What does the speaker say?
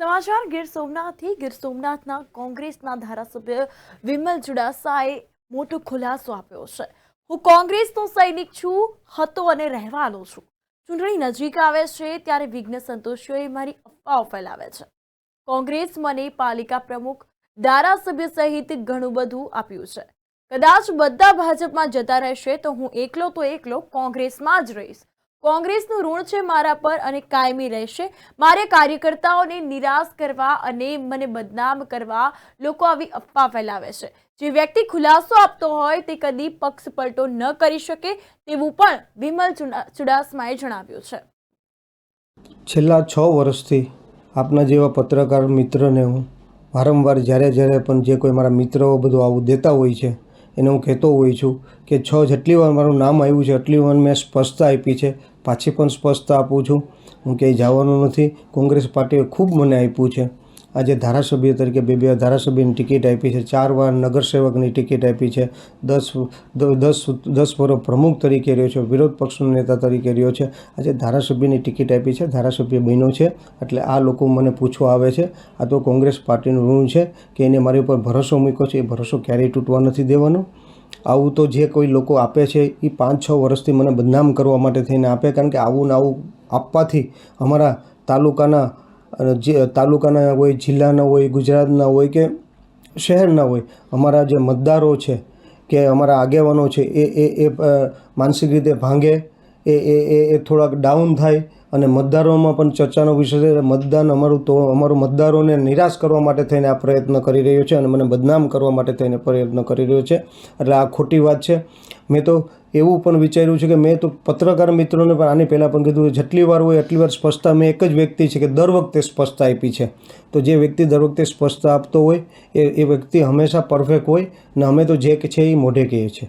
સમાચાર ગીર સોમનાથના કોંગ્રેસના ધારાસભ્ય વિમલ ચુડાસમાએ મોટો ખુલાસો આપ્યો છે। હું કોંગ્રેસનો સૈનિક છું, હતો અને રહેવાનો છું। ચૂંટણી નજીક આવે છે ત્યારે વિઘ્ન સંતોષીઓએ મારી અફવાઓ ફેલાવે છે। કોંગ્રેસ મને પાલિકા પ્રમુખ, ધારાસભ્ય સહિત ઘણું બધું આપ્યું છે। કદાચ બધા ભાજપમાં જતા રહેશે તો હું એકલો કોંગ્રેસમાં જ રહીશ। કોંગ્રેસનું ઋણ છે મારા પર અને કાયમી રહેશે। મારે કાર્યકર્તાઓને નિરાશ કરવા અને મને બદનામ કરવા લોકો આવી અફવા ફેલાવે છે। જે વ્યક્તિ ખુલાસો આપતો હોય તે કદી પક્ષ પલટો ન કરી શકે તેવું પણ વિમલ ચુડાસમાએ જણાવ્યું છે। છેલ્લા 6 વર્ષથી આપના જેવા પત્રકાર મિત્રને હું વારંવાર જ્યારે પણ જે કોઈ મારા મિત્રો બધું આવું દેતા હોય છે એને હું કહેતો હોઉં છું કે જેટલી વાર મારું નામ આવ્યું છે એટલી વાર મેં સ્પષ્ટતા આપી છે, પાછી પણ સ્પષ્ટતા આપું છું। હું ક્યાંય જવાનું નથી। કોંગ્રેસ પાર્ટીએ ખૂબ મને આપ્યું છે। આજે ધારાસભ્ય તરીકે બે ધારાસભ્યની ટિકિટ આપી છે, 4 વાર નગરસેવકની ટિકિટ આપી છે, 10 વર્ષ પ્રમુખ તરીકે રહ્યો છે, વિરોધ પક્ષનો નેતા તરીકે રહ્યો છે। આજે ધારાસભ્યની ટિકિટ આપી છે, ધારાસભ્ય બન્યો છે, એટલે આ લોકો મને પૂછવા આવે છે। આ તો કોંગ્રેસ પાર્ટીનું ઋણ છે કે એને મારી ઉપર ભરોસો મૂક્યો છે, એ ભરોસો ક્યારેય તૂટવા નથી દેવાનો। આવું તો જે કોઈ લોકો આપે છે એ 5-6 વર્ષથી મને બદનામ કરવા માટે થઈને આપે, કારણ કે આવું ને આવું આપવાથી અમારા તાલુકાના હોય, જિલ્લાના હોય, ગુજરાતના હોય કે શહેરના હોય, અમારા જે મતદારો છે કે અમારા આગેવાનો છે એ માનસિક રીતે ભાંગે, એ થોડાક ડાઉન થાય અને મતદારોમાં પણ ચર્ચાનો વિષય છે। અમારું મતદારોને નિરાશ કરવા માટે થઈને આ પ્રયત્ન કરી રહ્યો છે અને મને બદનામ કરવા માટે થઈને પ્રયત્ન કરી રહ્યો છે, એટલે આ ખોટી વાત છે। મેં તો એવું પણ વિચાર્યું છે કે મેં તો પત્રકાર મિત્રોને પણ આની પહેલાં પણ કીધું, જેટલી વાર હોય એટલી વાર સ્પષ્ટતા મેં એક જ વ્યક્તિ છે કે દર વખતે સ્પષ્ટતા આપી છે। તો જે વ્યક્તિ દર વખતે સ્પષ્ટતા આપતો હોય એ વ્યક્તિ હંમેશા પરફેક્ટ હોય ને અમે તો જે છે એ મોઢે કહીએ છીએ।